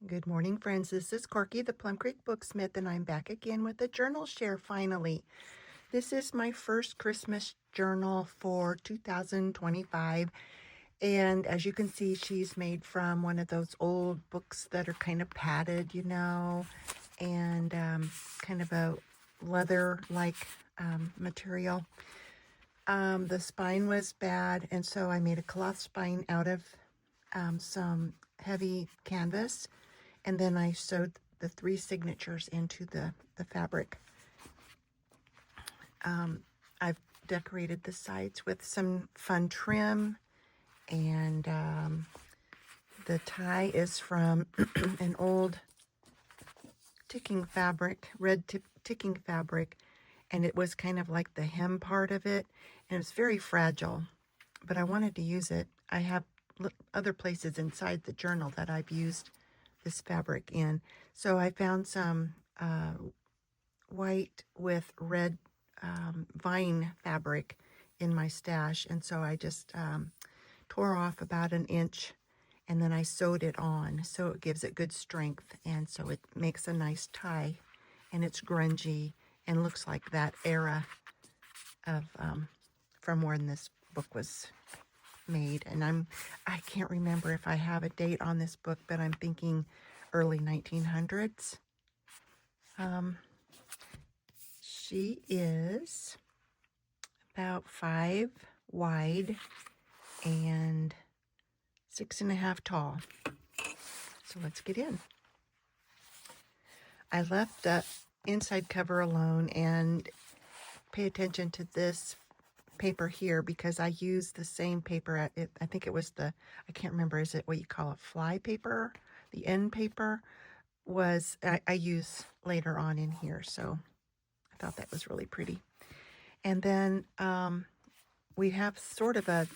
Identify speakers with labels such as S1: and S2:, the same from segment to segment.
S1: Good morning, friends. This is Corky, the Plum Creek Booksmith, and I'm back again with a journal share finally. This is my first Christmas journal for 2025. And as you can see, she's made from one of those old books that are kind of padded, and kind of a leather-like material. The spine was bad, and so I made a cloth spine out of some heavy canvas, and then I sewed the 3 signatures into the fabric. I've decorated the sides with some fun trim, and the tie is from an old ticking fabric, red ticking fabric, and it was kind of like the hem part of it, and it's very fragile, but I wanted to use it. I have other places inside the journal that I've used this fabric in. So I found some white with red vine fabric in my stash, and so I just tore off about 1 inch, and then I sewed it on so it gives it good strength, and so it makes a nice tie, and it's grungy and looks like that era of from when this book was made. And I can't remember if I have a date on this book, but I'm thinking early 1900s. She is about 5 wide and 6.5 tall. So let's get in. I left the inside cover alone, and pay attention to this paper here because I used the same paper. I think it was I can't remember, is it what you call a fly paper? The end paper was, I use later on in here, so I thought that was really pretty. And then we have sort of a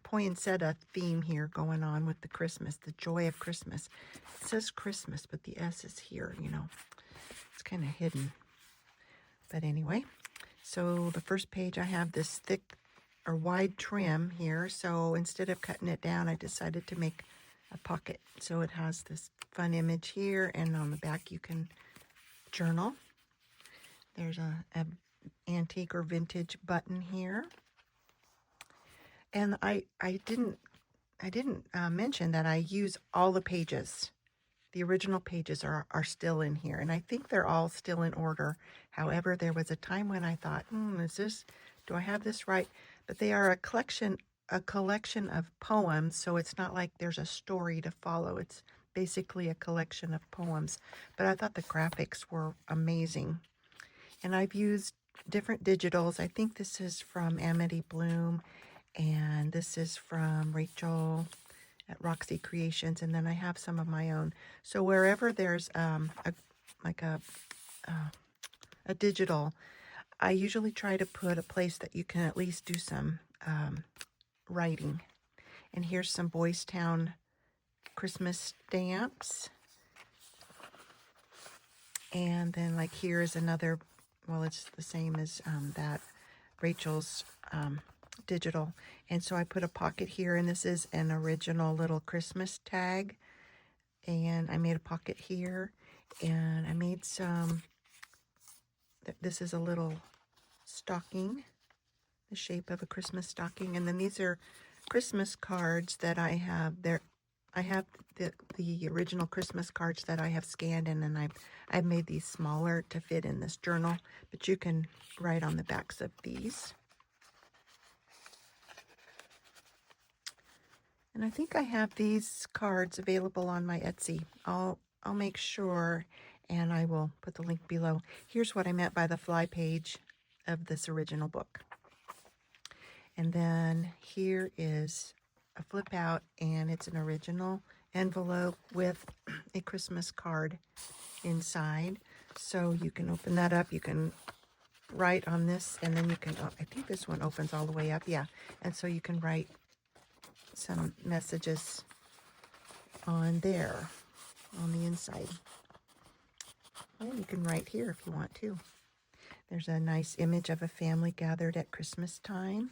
S1: poinsettia theme here going on with the Christmas, the joy of Christmas. It says Christmas, but the S is here, It's kind of hidden. But anyway, so the first page I have this thick or wide trim here. So instead of cutting it down, I decided to make a pocket. So it has this fun image here, and on the back you can journal. There's a antique or vintage button here. And I didn't mention that I use all the pages. The original pages are still in here, and I think they're all still in order. However, there was a time when I thought, do I have this right? But they are a collection of poems, so it's not like there's a story to follow. It's basically a collection of poems. But I thought the graphics were amazing. And I've used different digitals. I think this is from Amity Bloom, and this is from Rachel at Roxy Creations, and then I have some of my own. So wherever there's a digital, I usually try to put a place that you can at least do some writing. And here's some Boys Town Christmas stamps. And then like here is another, well, it's the same as that Rachel's digital. And so I put a pocket here, and this is an original little Christmas tag. And I made a pocket here, and I made some, this is a little stocking, the shape of a Christmas stocking. And then these are Christmas cards that I have there. I have the original Christmas cards that I have scanned, and then I've made these smaller to fit in this journal, but you can write on the backs of these. And I think I have these cards available on my Etsy. I'll make sure, and I will put the link below. Here's what I meant by the fly page of this original book. And then here is a flip out, and it's an original envelope with a Christmas card inside. So you can open that up. You can write on this, and then you can, I think this one opens all the way up. Yeah. And so you can write some messages on there, on the inside. And you can write here if you want to. There's a nice image of a family gathered at Christmas time.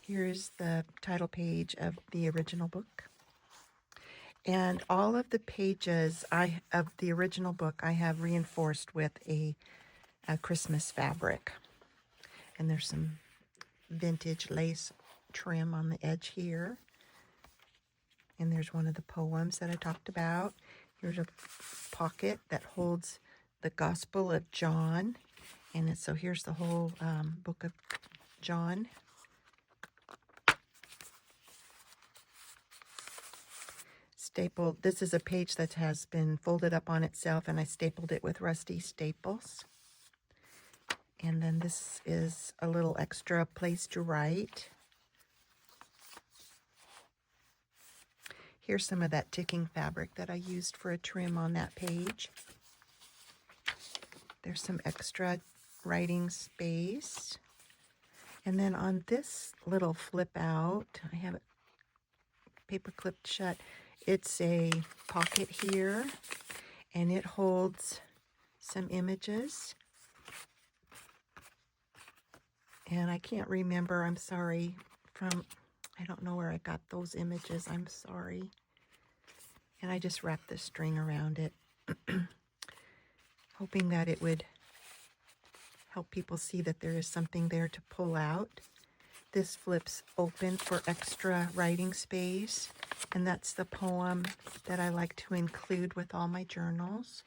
S1: Here's the title page of the original book. And all of the pages of the original book I have reinforced with a Christmas fabric. And there's some vintage lace trim on the edge here. And there's one of the poems that I talked about. Here's a pocket that holds the Gospel of John. And so here's the whole book of John. Stapled. This is a page that has been folded up on itself, and I stapled it with rusty staples. And then this is a little extra place to write. Here's some of that ticking fabric that I used for a trim on that page. There's some extra writing space. And then on this little flip out, I have it paper clipped shut. It's a pocket here, and it holds some images. And I can't remember, I'm sorry, I don't know where I got those images, I'm sorry. And I just wrapped the string around it, hoping that it would help people see that there is something there to pull out. This flips open for extra writing space, and that's the poem that I like to include with all my journals.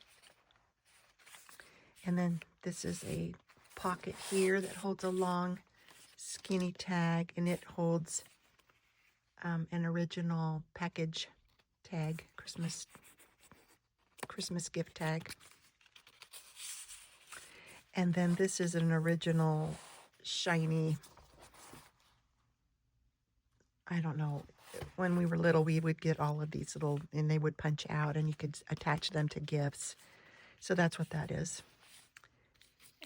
S1: And then this is a pocket here that holds a long skinny tag, and it holds an original package tag, Christmas gift tag. And then this is an original shiny, I don't know, when we were little we would get all of these little, and they would punch out and you could attach them to gifts. So that's what that is.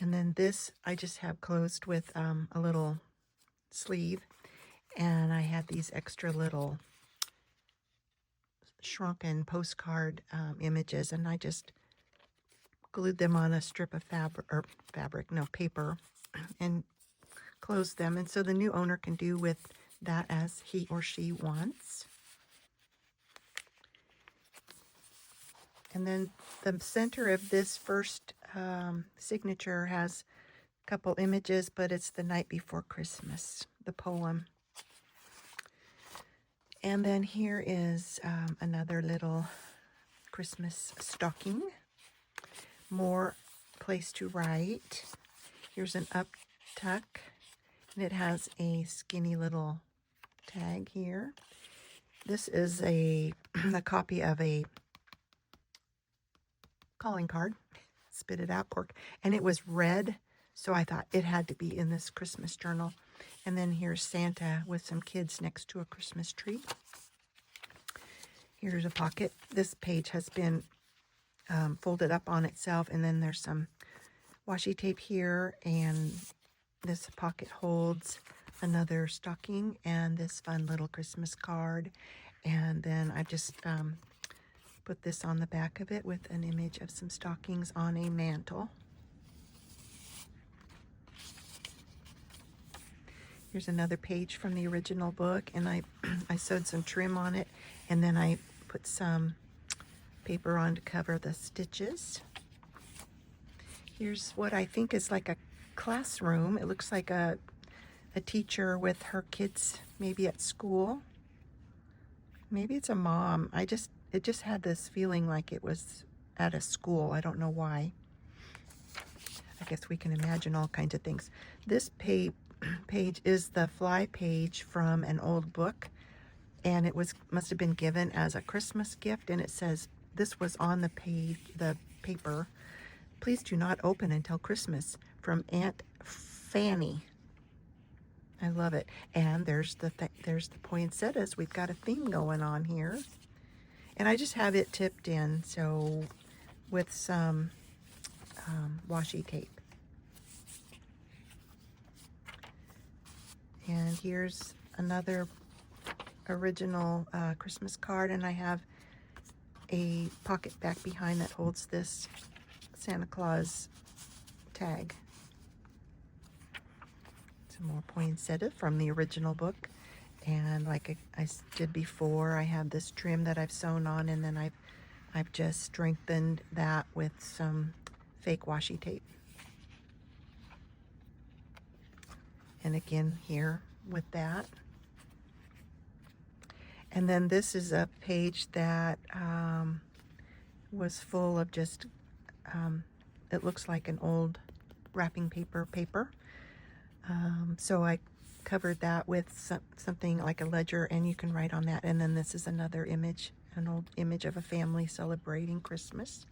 S1: And then this I just have closed with a little sleeve, and I had these extra little shrunken postcard images, and I just glued them on a strip of paper, and closed them. And so the new owner can do with that as he or she wants. And then the center of this first signature has a couple images, but it's the night before Christmas, the poem. And then here is another little Christmas stocking. More place to write. Here's an up tuck, and it has a skinny little tag here. This is a copy of a calling card. Spit it out, cork. And it was red, so I thought it had to be in this Christmas journal. And then here's Santa with some kids next to a Christmas tree. Here's a pocket. This page has been folded up on itself, and then there's some washi tape here, and this pocket holds another stocking and this fun little Christmas card. And then I just put this on the back of it with an image of some stockings on a mantle. Here's another page from the original book, and I sewed some trim on it, and then I put some paper on to cover the stitches. Here's what I think is like a classroom. It looks like a teacher with her kids, maybe at school. Maybe it's a mom. It just had this feeling like it was at a school. I don't know why. I guess we can imagine all kinds of things. This page is the fly page from an old book, and it must have been given as a Christmas gift, and it says, this was on the paper, please do not open until Christmas, from Aunt Fanny. I love it. And there's the poinsettias. We've got a theme going on here. And I just have it tipped in, so with some washi tape. And here's another original Christmas card, and I have a pocket back behind that holds this Santa Claus tag. Some more poinsettia from the original book, And like I did before, I have this trim that I've sewn on, and then I've just strengthened that with some fake washi tape. And again here with that. And then this is a page that was full of just, it looks like an old wrapping paper. So I covered that with something like a ledger, and you can write on that. And then this is another image, an old image of a family celebrating Christmas.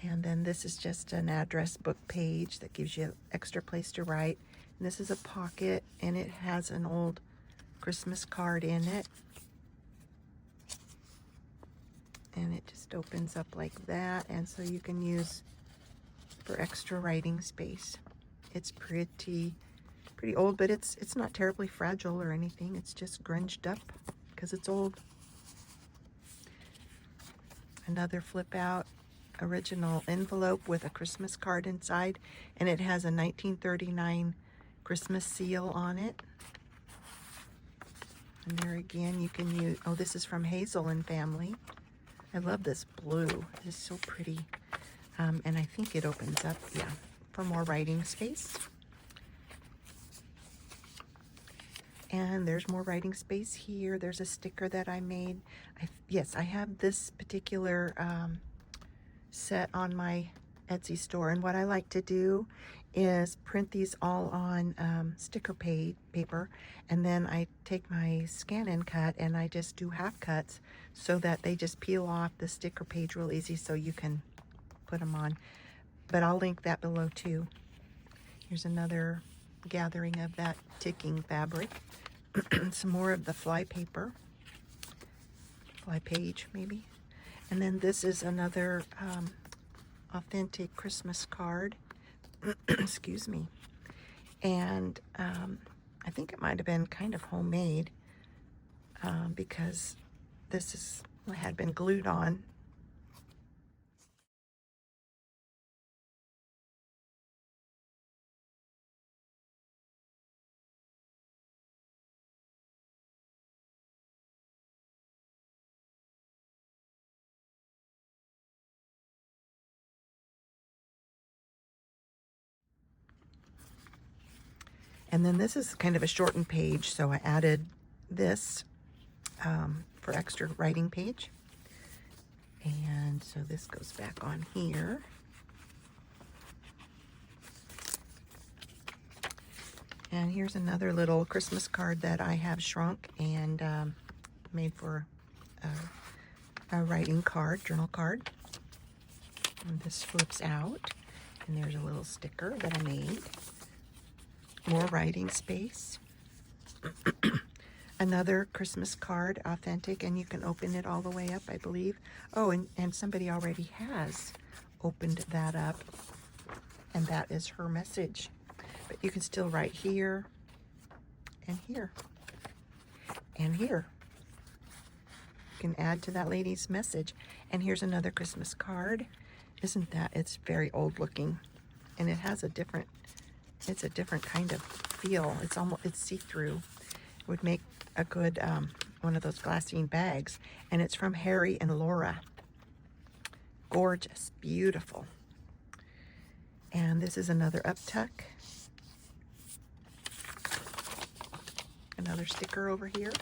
S1: And then this is just an address book page that gives you extra place to write. And this is a pocket, and it has an old Christmas card in it. And it just opens up like that, and so you can use for extra writing space. It's pretty old, but it's not terribly fragile or anything. It's just grunged up because it's old. Another flip out original envelope with a Christmas card inside, and it has a 1939 Christmas seal on it. And there again, you can use, oh, this is from Hazel and Family. I love this blue. It's so pretty. And I think it opens up, yeah, for more writing space. And there's more writing space here. There's a sticker that I made. Yes, I have this particular set on my Etsy store. And what I like to do is print these all on sticker paper, and then I take my scan and cut and I just do half cuts so that they just peel off the sticker page real easy, so you can put them on. But I'll link that below too. Here's another gathering of that ticking fabric. Some more of the fly paper, fly page maybe. And then this is another authentic Christmas card. Excuse me. And I think it might have been kind of homemade because this had been glued on. And then this is kind of a shortened page, so I added this for extra writing page. And so this goes back on here. And here's another little Christmas card that I have shrunk and made for a writing card, journal card. And this flips out, and there's a little sticker that I made. More writing space. Another Christmas card, authentic, and you can open it all the way up, I believe. Oh, and somebody already has opened that up, and that is her message. But you can still write here, and here, and here. You can add to that lady's message. And here's another Christmas card. Isn't that, it's very old looking, and it has it's a different kind of feel. It's see-through. It would make a good one of those glassine bags. And it's from Harry and Laura. Gorgeous, beautiful. And this is another uptuck. Another sticker over here.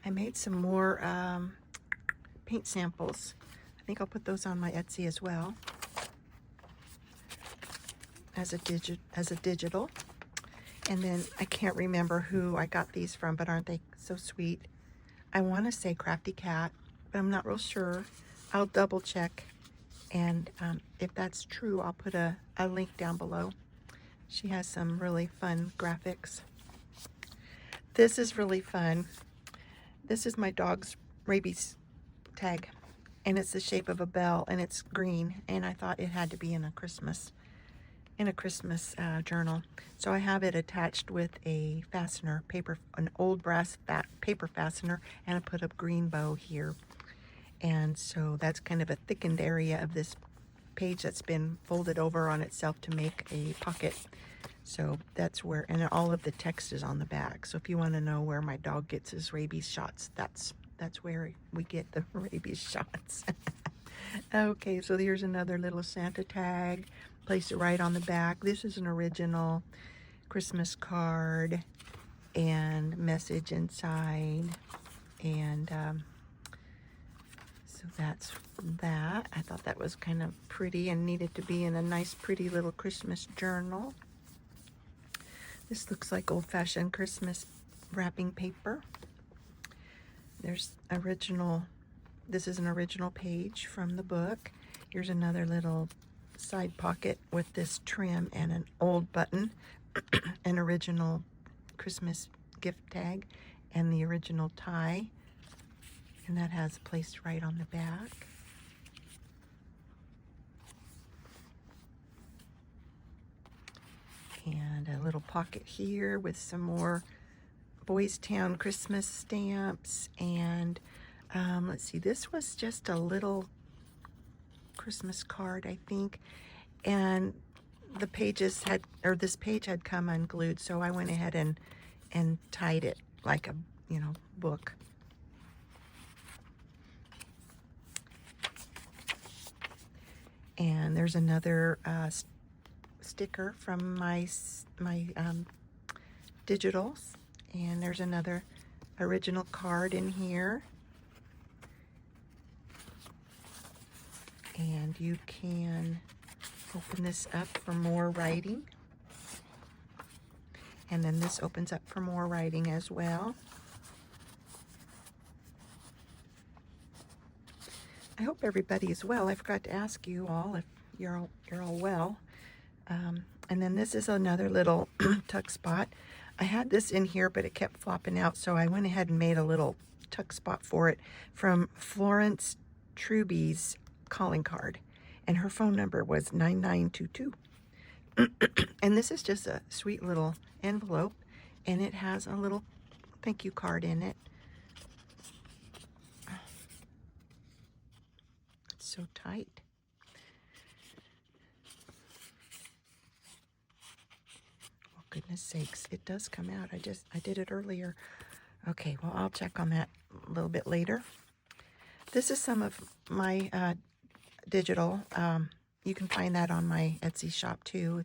S1: I made some more paint samples. I think I'll put those on my Etsy as well as a digital. And then I can't remember who I got these from, but aren't they so sweet? I want to say Crafty Cat, but I'm not real sure. I'll double check, and if that's true, I'll put a link down below. She has some really fun graphics. This is really fun. This is my dog's rabies tag, and it's the shape of a bell, and it's green, and I thought it had to be in a Christmas journal. So I have it attached with a fastener, an old brass paper fastener, and I put a green bow here. And so that's kind of a thickened area of this page that's been folded over on itself to make a pocket. So that's where, and all of the text is on the back. So if you want to know where my dog gets his rabies shots, that's where we get the rabies shots. Okay, so here's another little Santa tag. Place it right on the back. This is an original Christmas card and message inside. And so that's that. I thought that was kind of pretty and needed to be in a nice, pretty little Christmas journal. This looks like old-fashioned Christmas wrapping paper. There's this is an original page from the book. Here's another little side pocket with this trim and an old button, an original Christmas gift tag, and the original tie. And that has placed right on the back. And a little pocket here with some more Boys Town Christmas stamps. And let's see, this was just a little Christmas card, I think. And the pages had, or this page had come unglued, so I went ahead and tied it like a, book. And there's another sticker from my digitals, and there's another original card in here, and you can open this up for more writing, and then this opens up for more writing as well. I hope everybody is well. I forgot to ask you all if you're all well. And then this is another little tuck spot. I had this in here, but it kept flopping out, so I went ahead and made a little tuck spot for it from Florence Truby's calling card, and her phone number was 9922. And this is just a sweet little envelope, and it has a little thank you card in it. It's so tight. Oh, goodness sakes, it does come out. I did it earlier. Okay, well, I'll check on that a little bit later. This is some of my digital. You can find that on my Etsy shop too.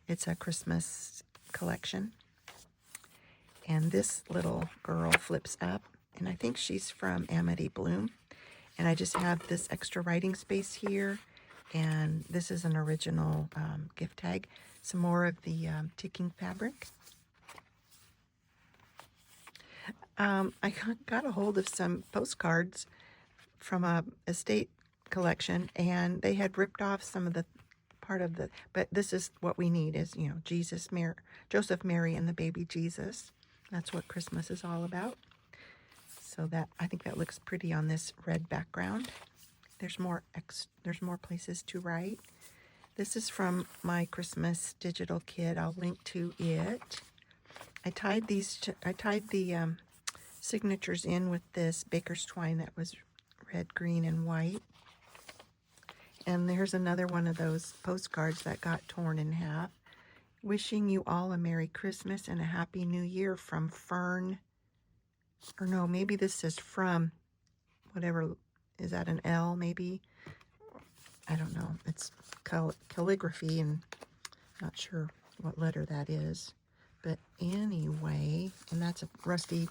S1: It's a Christmas collection. And this little girl flips up, and I think she's from Amity Bloom. And I just have this extra writing space here, and this is an original gift tag. Some more of the ticking fabric. I got a hold of some postcards from a estate collection, and they had ripped off some of the part of the, but this is what we need is, Jesus, Mary, Joseph, Mary, and the baby Jesus. That's what Christmas is all about. So that, I think that looks pretty on this red background. There's more places to write. This is from my Christmas digital kit. I'll link to it. I tied the signatures in with this baker's twine that was red, green, and white. And there's another one of those postcards that got torn in half. Wishing you all a Merry Christmas and a Happy New Year from Fern. Or no, maybe this says from, whatever, is that an L maybe? I don't know. It's calligraphy, and not sure what letter that is. But anyway, and that's a rusty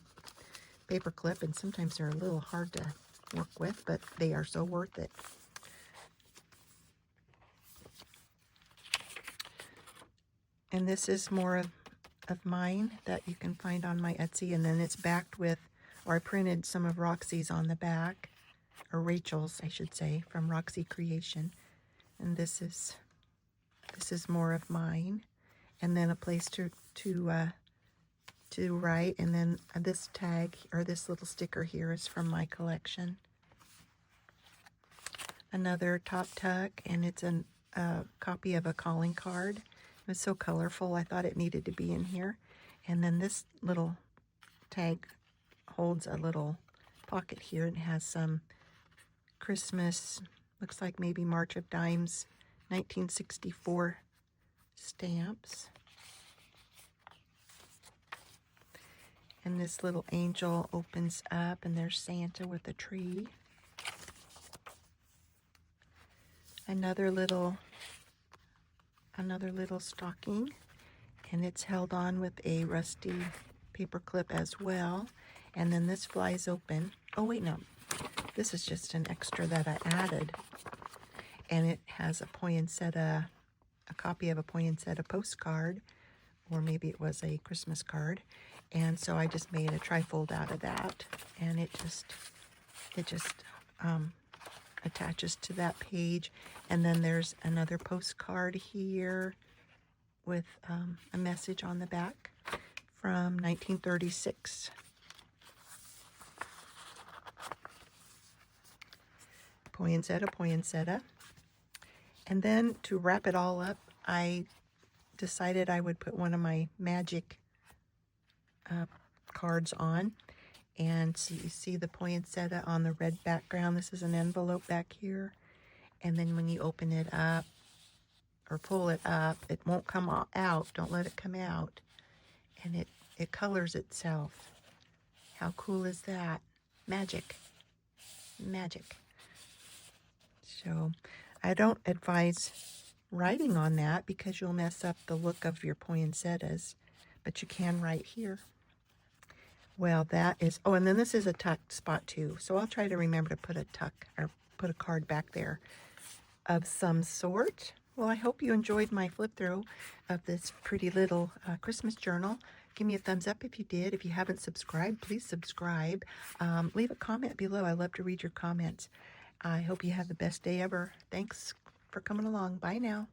S1: paper clip, and sometimes they're a little hard to work with, but they are so worth it. And this is more of mine that you can find on my Etsy, and then it's backed with, or I printed some of Roxy's on the back, or Rachel's, I should say, from Roxy Creation. And this is more of mine, and then a place to write, and then this tag, or this little sticker here, is from my collection. Another top tuck, and it's a copy of a calling card. It was so colorful, I thought it needed to be in here. And then this little tag holds a little pocket here, and has some Christmas, looks like maybe March of Dimes 1964 stamps. And this little angel opens up, and there's Santa with a tree. Another little stocking, and it's held on with a rusty paper clip as well. And then this flies open. Oh wait, no, this is just an extra that I added, and it has a copy of a poinsettia postcard, or maybe it was a Christmas card. And so I just made a trifold out of that, and it just attaches to that page. And then there's another postcard here with a message on the back from 1936. Poinsettia, poinsettia. And then to wrap it all up, I decided I would put one of my magic cards on. And so you see the poinsettia on the red background. This is an envelope back here. And then when you open it up or pull it up, it won't come out. Don't let it come out. And it colors itself. How cool is that? Magic. Magic. So I don't advise writing on that because you'll mess up the look of your poinsettias, but you can write here. Well, that is, oh, and then this is a tuck spot too. So I'll try to remember to put a tuck or put a card back there of some sort. Well, I hope you enjoyed my flip through of this pretty little Christmas journal. Give me a thumbs up if you did. If you haven't subscribed, please subscribe. Leave a comment below. I love to read your comments. I hope you have the best day ever. Thanks for coming along. Bye now.